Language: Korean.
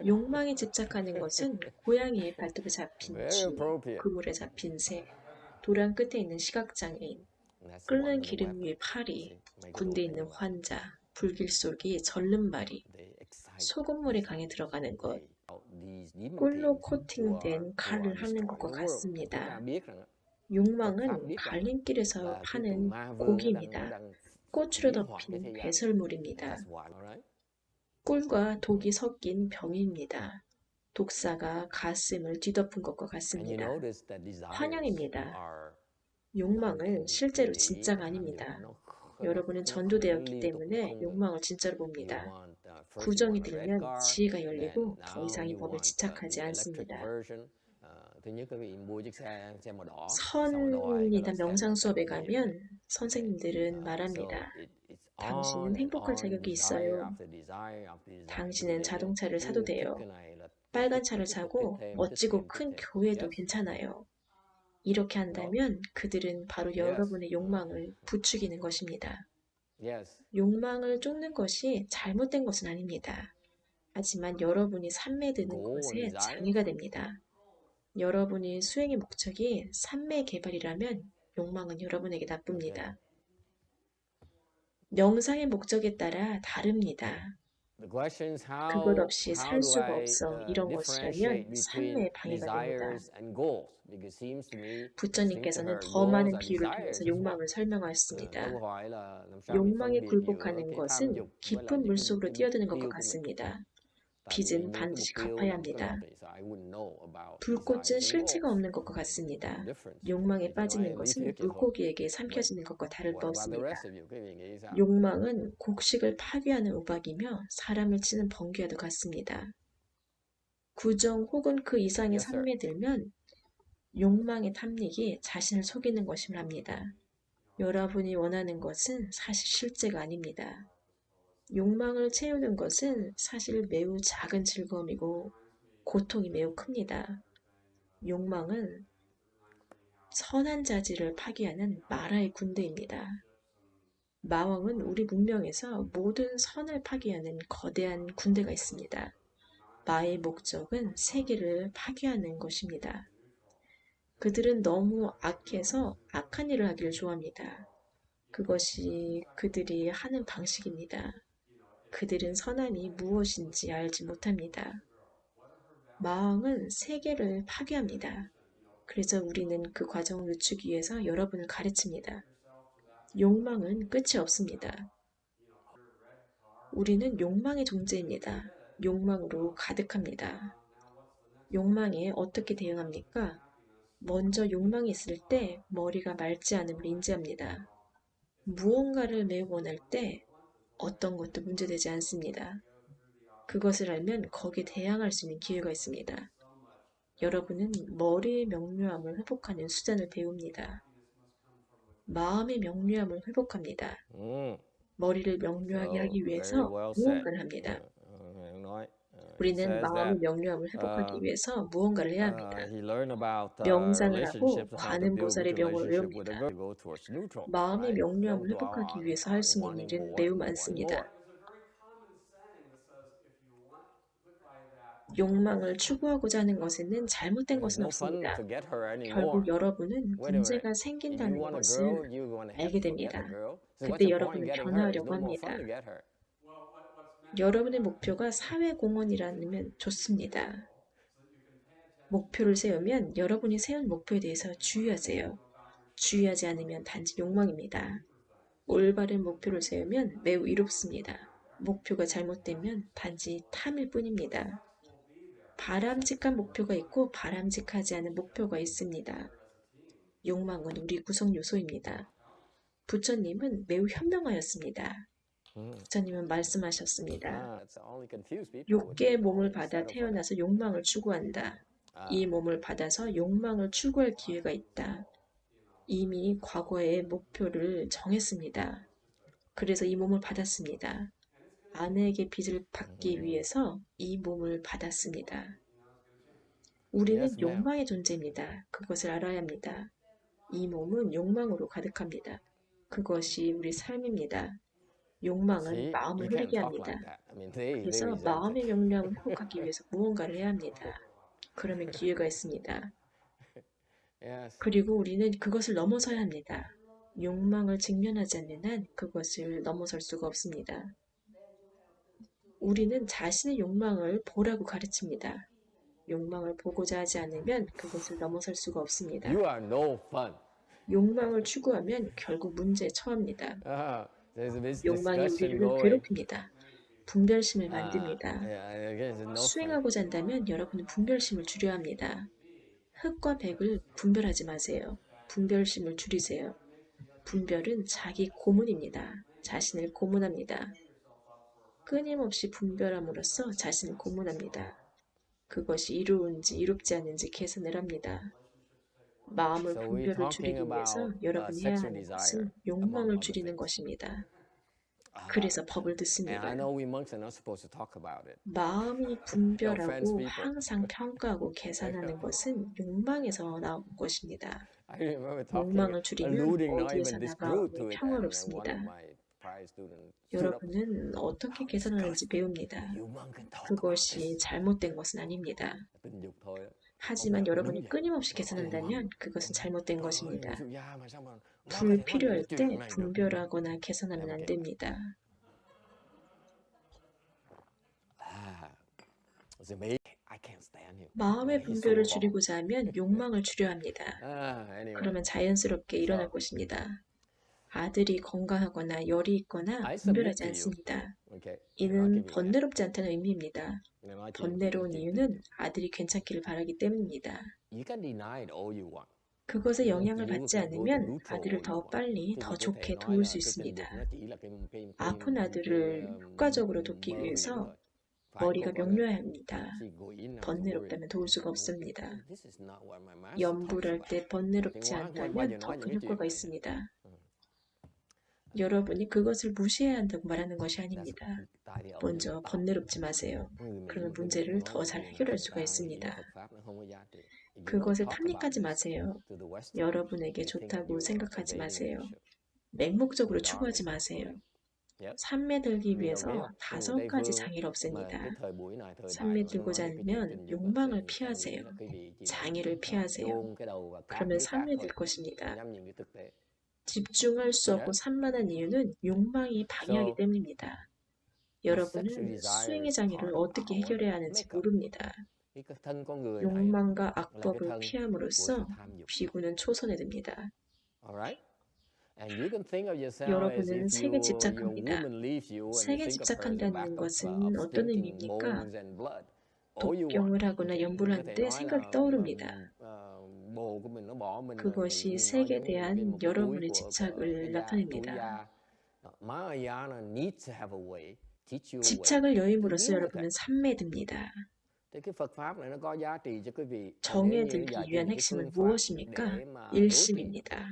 욕망에 집착하는 것은 고양이의 발톱에 잡힌 Very 쥐, appropriate. 그물에 잡힌 새, 도랑 끝에 있는 시각장애인, And that's the one 끓는 with the 기름 위의 weapons. 파리, See, make it 군대에 open 있는 your eyes. 환자, 불길 속의 절름발이, They excite 소금물에 강에 desire. 들어가는 것, They these demon 꿀로 things who are 코팅된 칼을 하는 destroying 것과 the world. Thì chúng ta 같습니다. biết rằng Phật pháp 욕망은 biết rằng 갈림길에서 là cái tụi 파는 ma vương nó 고기입니다. đang 꽃으로 hủy hoại cái 덮인 thế gian này. 배설물입니다. That's why, alright? 꿀과 독이 섞인 병입니다. 독사가 가슴을 뒤덮은 것과 And you 같습니다. notice that desires 환영입니다. are not 욕망은 in 실제로 really 진짜가 làm gì đó 아닙니다. nó 여러분은 không phải nó 전도되었기 liên tục, nó 때문에 không ngừng. 욕망을 진짜로 You 봅니다. want first you 구정이 want a red 들면 car, 지혜가 then 열리고 더 now 이상 이 you 법에 want 집착하지 the electric 않습니다. version. Thứ nhất quý vị mua chiếc xe màu đỏ, xong rồi đòi cái 선이다 loại xe 명상 mà 수업에 càng nhiều nữa. 가면 Okay. 선생님들은 So 말합니다. it's 당신은 행복할 on 자격이 desire 있어요. after desire after desire. Cứ 당신은 để 자동차를 사도 cứ thích 돼요. cái này là 빨간 thích 차를 tiếp tục thích 사고 thêm, thích 멋지고 thêm, thích 큰 thêm. 교회도 Yes. 괜찮아요. 이렇게 No. 한다면 그들은 바로 Yes. 여러분의 욕망을 부추기는 것입니다. Yes. 욕망을 쫓는 것이 잘못된 것은 아닙니다. 하지만 여러분이 삶에 드는 Goal and 것에 desires. 장애가 됩니다. 여러분이 수행의 목적이 삶의 개발이라면 욕망은 여러분에게 Okay. 나쁩니다. 명상의 목적에 따라 다릅니다. The question is 그것 how 없이 살 do 수가 I 없어 이런 differentiate 것이라면 between 삶에 방해가 됩니다. desires and goals? Because it seems to me, it seems to 부처님께서는 her, 더 goals 많은 are 비유를 통해서 desires as well. 욕망을 설명하였습니다. Câu hỏi là làm sao mình phân 욕망에 biệt giữa 굴복하는 cái tham 것은 dục với lại 깊은 những 물속으로 cái mục 뛰어드는 것과 tiêu của mình. 같습니다. Tại vì 빚은 những cái mục 반드시 tiêu 갚아야 nó không có lập 합니다. thì so I wouldn't know about 불꽃은 desires and 실체가 goals. 없는 것과 There's a 같습니다. difference. 욕망에 Thì tôi nói 빠지는 lý 것은 thuyết vậy thôi. 물고기에게 But 삼켜지는 것과 다를 바 what about the 없습니다. rest of you? Quý vị nghĩ sao? 욕망은 곡식을 파괴하는 우박이며 사람을 치는 번개와도 같습니다. 구정 혹은 그 이상의 Yes, sir. 삶에 들면 욕망의 탐닉이 자신을 속이는 것임을 합니다. 여러분이 원하는 것은 사실 실제가 아닙니다. 욕망을 채우는 것은 사실 매우 작은 즐거움이고 고통이 매우 큽니다. 욕망은 선한 자질을 파괴하는 마라의 군대입니다. 마왕은 우리 문명에서 모든 선을 파괴하는 거대한 군대가 있습니다. 마의 목적은 세계를 파괴하는 것입니다. 그들은 너무 악해서 악한 일을 하기를 좋아합니다. 그것이 그들이 하는 방식입니다. 그들은 선함이 무엇인지 알지 못합니다. 마왕은 세계를 파괴합니다. 그래서 우리는 그 과정을 늦추기 위해서 여러분을 가르칩니다. 욕망은 끝이 없습니다. 우리는 욕망의 존재입니다. 욕망으로 가득합니다. 욕망에 어떻게 대응합니까? 먼저 욕망이 있을 때 머리가 맑지 않음을 인지합니다. 무언가를 매우 원할 때 어떤 것도 문제되지 않습니다. 그것을 알면 거기에 대항할 수 있는 기회가 있습니다. 여러분은 머리의 명료함을 회복하는 수단을 배웁니다. 마음의 명료함을 회복합니다. 머리를 명료하게 So, 하기 very 위해서 well said. 무언가를 합니다. Nói, it 우리는 says 마음의 that 명료함을 회복하기 위해서 무언가를 해야 합니다. he learned about 명상을 하고 relationships, how to 관음 build 보살의 good 명을 relationship with a 외웁니다. girl, go towards neutral, 마음의 right? Don't 명료함을 dwell 회복하기 위해서 할 수 있는 wanting 일은 more 매우 and more and more. 많습니다. 욕망을 추구하고자 하는 것에는 잘못된 It's 것은 no fun 없습니다. to get her 결국 anymore. 여러분은 Wait a minute. 문제가 If you 생긴다는 want a 것을 girl, you're going to have 알게 to get the 됩니다. girl. So what's 그때 the point in 여러분은 getting her? It's 변화하려고 no more fun 합니다. to get her. 여러분의 목표가 사회공헌이라면 좋습니다. 목표를 세우면 여러분이 세운 목표에 대해서 주의하세요. 주의하지 않으면 단지 욕망입니다. 올바른 목표를 세우면 매우 이롭습니다. 목표가 잘못되면 단지 탐일 뿐입니다. 바람직한 목표가 있고 바람직하지 않은 목표가 있습니다. 욕망은 우리 구성 요소입니다. 부처님은 매우 현명하였습니다. 부처님은 말씀하셨습니다. That's only confuse people with 욕계의 몸을 only 받아 settle for that. 태어나서 욕망을 추구한다. 이 몸을 받아서 욕망을 추구할 기회가 있다. 이미 과거의 목표를 정했습니다. 그래서 이 몸을 받았습니다. 아내에게 빚을 받기 위해서 이 몸을 받았습니다. 우리는 Yes, ma'am. 욕망의 존재입니다. 그것을 알아야 합니다. 이 몸은 욕망으로 가득합니다. 그것이 우리 삶입니다. 욕망은 See, 마음을 you can't 흐리게 talk 합니다. like that. I mean, there 그래서 is something. 마음의 명령을 회복하기 위해서 무언가를 해야 합니다. 그러면 기회가 있습니다. Yes. 그리고 우리는 그것을 넘어서야 합니다. 욕망을 직면하지 않는 한 그것을 넘어설 수가 없습니다. 우리는 자신의 욕망을 보라고 가르칩니다. 욕망을 보고자 하지 않으면 그것을 넘어설 수가 없습니다. You are no fun. 욕망을 추구하면 결국 문제에 처합니다. There's this 욕망이 discussion 우리를 going. 괴롭힙니다. 분별심을 만듭니다. Yeah, again, it's no fun. 수행하고자 한다면 여러분은 분별심을 줄여야 합니다. 흑과 백을 분별하지 마세요. 분별심을 줄이세요. 분별은 자기 고문입니다. 자신을 고문합니다. 끊임없이 분별함으로써 자신을 고문합니다. 그것이 이로운지 이롭지 않은지 계산을 합니다. 마음을 So we're 분별을 talking 줄이기 위해서 about 여러분이 해야 sexual 하는 desire, 것은 among 욕망을 other 줄이는 things. 것입니다. 그래서 법을 And I 듣습니다. know we monks are not supposed to talk about it. 마음이 No offense, 분별하고 people. 항상 평가하고 계산하는 것은 욕망에서 나온 것입니다. I remember talking, 욕망을 줄이면 alluding not 어디에서 even this 나가 group to it, and one 평화롭습니다. of my prior students stood up. 여러분은 어떻게 계산하는지 배웁니다. 욕망 can talk about 그것이 this. 잘못된 것은 아닙니다. Tình dục thôi. 하지만 여러분이 끊임없이 계산한다면 그것은 잘못된 것입니다. 불필요할 때 분별하거나 계산하면 안 됩니다. I can't stand him. 마음의 분별을 줄이고자 하면 욕망을 줄여야 합니다. Anyway. 그러면 자연스럽게 일어날 것입니다. 아들이 건강하거나 열이 있거나 분별하지 않습니다. Okay. 이는 번뇌롭지 않다는 의미입니다. 번뇌로운 이유는 아들이 괜찮기를 바라기 때문입니다. You can deny it all you want. 그것에 영향을 받지 않으면 아들을 더 빨리, 더 좋게 도울 수 있습니다. 아픈 아들을 효과적으로 돕기 위해서 머리가 명료해야 합니다. 번뇌롭다면 도울 수가 없습니다. 염불할 때 번뇌롭지 않다면 더 큰 효과가 있습니다. 여러분이 그것을 무시해야 한다고 말하는 것이 아닙니다. 먼저 번뇌롭지 마세요. 그러면 문제를 더 잘 해결할 수가 있습니다. 그것을 탐닉하지 마세요. 여러분에게 좋다고 생각하지 마세요. 맹목적으로 추구하지 마세요. 산매 들기 위해서 5가지 장애를 없앱니다. 산매 들고자 하면 욕망을 피하세요. 장애를 피하세요. 그러면 산매 들 것입니다. 집중할 수 없고 산만한 이유는 욕망이 방해하기 때문입니다. 여러분은 수행의 장애를 어떻게 해결해야 하는지 모릅니다. 욕망과 악법을 피함으로써 비구는 초선에 듭니다. 여러분은 색에 집착합니다. 색에 집착한다는 것은 어떤 의미입니까? 독경을 하거나 연불을 할 때 생각이 떠오릅니다. 그것이 색에 대한 여러분의 집착을 나타냅니다. 집착을 여임으로써 여러분은 산매듭니다. 정에 들기 위한 핵심은 무엇입니까? 일심입니다.